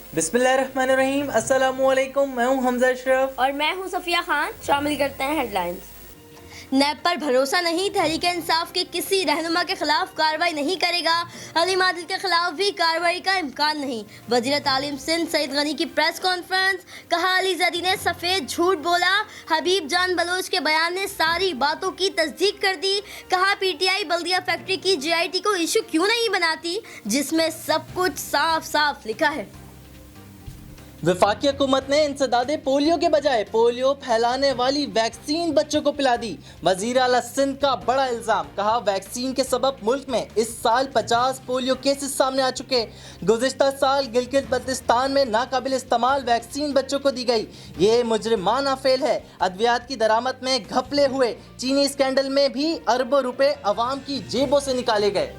बिस्मिल्लाहिर्रहमानिर्रहीम, अस्सलामुअलैकुम। मैं हूं हमजा अशरफ और मैं हूं सफिया खान। शामिल करते हैं हेडलाइंस। नैब पर भरोसा नहीं, तहरीक इंसाफ के किसी रहनुमा के खिलाफ कार्रवाई नहीं करेगा। हलीम आदिल के खिलाफ भी कार्रवाई का इम्कान नहीं। वजीर तालीम सिंध सईद गनी की प्रेस कॉन्फ्रेंस, कहा अली जदी ने सफ़ेद झूठ बोला। हबीब जान बलोच के बयान ने सारी बातों की तस्दीक कर दी। कहा पीटीआई बल्दिया फैक्ट्री की जेआईटी को इशू क्यों नहीं बनाती जिसमें सब कुछ साफ साफ लिखा है। वफाकी हुकूमत ने इंसदादे पोलियो के बजाय पोलियो फैलाने वाली वैक्सीन बच्चों को पिला दी। वजीर आला सिंध का बड़ा इल्जाम, कहा वैक्सीन के सबब मुल्क में इस साल 50 पोलियो केसेस सामने आ चुके। गुज़िश्ता साल गिलगित बल्तिस्तान में नाकाबिल इस्तेमाल वैक्सीन बच्चों को दी गई। ये मुजरिमाना फेल है। अद्वियात की दरामद में घपले हुए। चीनी स्कैंडल में भी अरबों रुपए अवाम की जेबों से निकाले गए।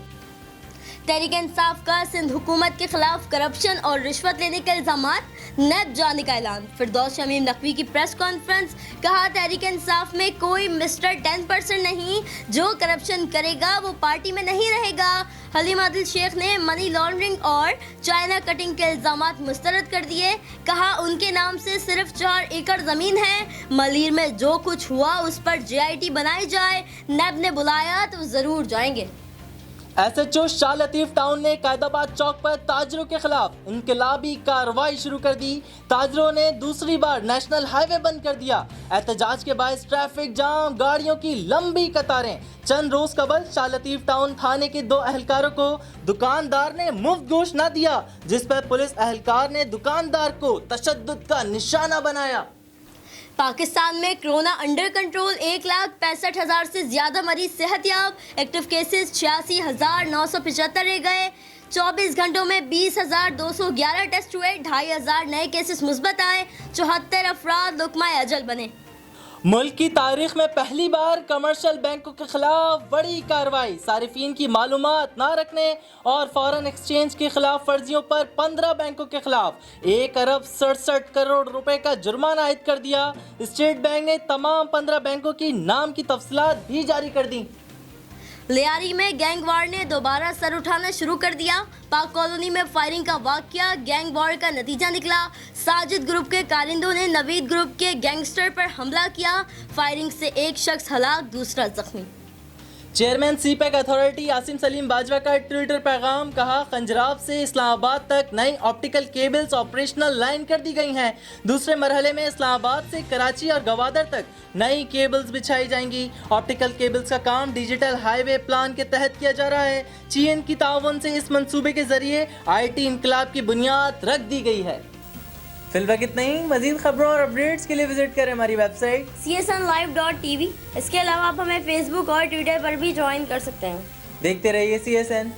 तहरीक इंसाफ का सिंध हुकूमत के खिलाफ करप्शन और रिश्वत लेने के इल्जामात, नैब जाने का ऐलान। फिरदौस शमीम नकवी की प्रेस कॉन्फ्रेंस, कहा तहरीक इंसाफ में कोई मिस्टर 10% नहीं, जो करप्शन करेगा वो पार्टी में नहीं रहेगा। हलीम आदिल शेख ने मनी लॉन्ड्रिंग और चाइना कटिंग के इल्जामात मुस्तरद कर दिए। कहा उनके नाम से सिर्फ 4 एकड़ जमीन है। मलीर में जो कुछ हुआ उस पर जेआईटी बनाई जाए। नैब ने बुलाया तो जरूर जाएंगे। एसएचओ शाह लतीफ टाउन ने कायदाबाद चौक पर ताजरों के खिलाफ इनकलाबी कार्रवाई शुरू कर दी। ताजरों ने दूसरी बार नेशनल हाईवे बंद कर दिया। एहतजाज के बायस ट्रैफिक जाम, गाड़ियों की लंबी कतारें। चंद रोज कबल शाह लतीफ टाउन थाने के 2 अहलकारों को दुकानदार ने मुफ्त गोश्त न दिया, जिस पर पुलिस अहलकार ने दुकानदार को तशद्दुद का निशाना बनाया। पाकिस्तान में कोरोना अंडर कंट्रोल, 1,65,000 से ज्यादा मरीज सेहतयाब। एक्टिव केसेस 86,975 रह गए। 24 घंटों में 20,211 टेस्ट हुए। 2,500 नए केसेस मुस्बत आए। 74 अफराद लुकमा अजल बने। मुल्क की तारीख में पहली बार कमर्शियल बैंकों के खिलाफ बड़ी कार्रवाई। सारिफीन की मालूमात ना रखने और फॉरेन एक्सचेंज के खिलाफ फर्जियों पर 15 बैंकों के खिलाफ 1 अरब 67 करोड़ रुपए का जुर्माना आयद कर दिया। स्टेट बैंक ने तमाम 15 बैंकों की नाम की तफसीलात भी जारी कर दी। लियारी में गैंगवार ने दोबारा सर उठाना शुरू कर दिया। पाक कॉलोनी में फायरिंग का वाकया गैंगवार का नतीजा निकला। साजिद ग्रुप के कारिंदों ने नवीद ग्रुप के गैंगस्टर पर हमला किया। फायरिंग से एक शख्स हलाक, दूसरा जख्मी। Chairman CPEC authority Asim Salim Bajwa का ट्विटर पैगाम, कहा खंजराब से इस्लामाबाद तक नई ऑप्टिकल केबल्स ऑपरेशनल लाइन कर दी गई हैं। दूसरे मरहले में इस्लामाबाद से कराची और गवादर तक नई केबल्स बिछाई जाएंगी। ऑप्टिकल केबल्स का काम डिजिटल हाईवे प्लान के तहत किया जा रहा है। चीन की ताउन से इस मंसूबे के जरिए IT इनकलाब की बुनियाद रख दी गई है। फिलहाल इतना ही। मजीद खबरों और अपडेट्स के लिए विजिट करें हमारी वेबसाइट csnlive.tv। इसके अलावा आप हमें फेसबुक और ट्विटर पर भी ज्वाइन कर सकते हैं। देखते रहिए CSN।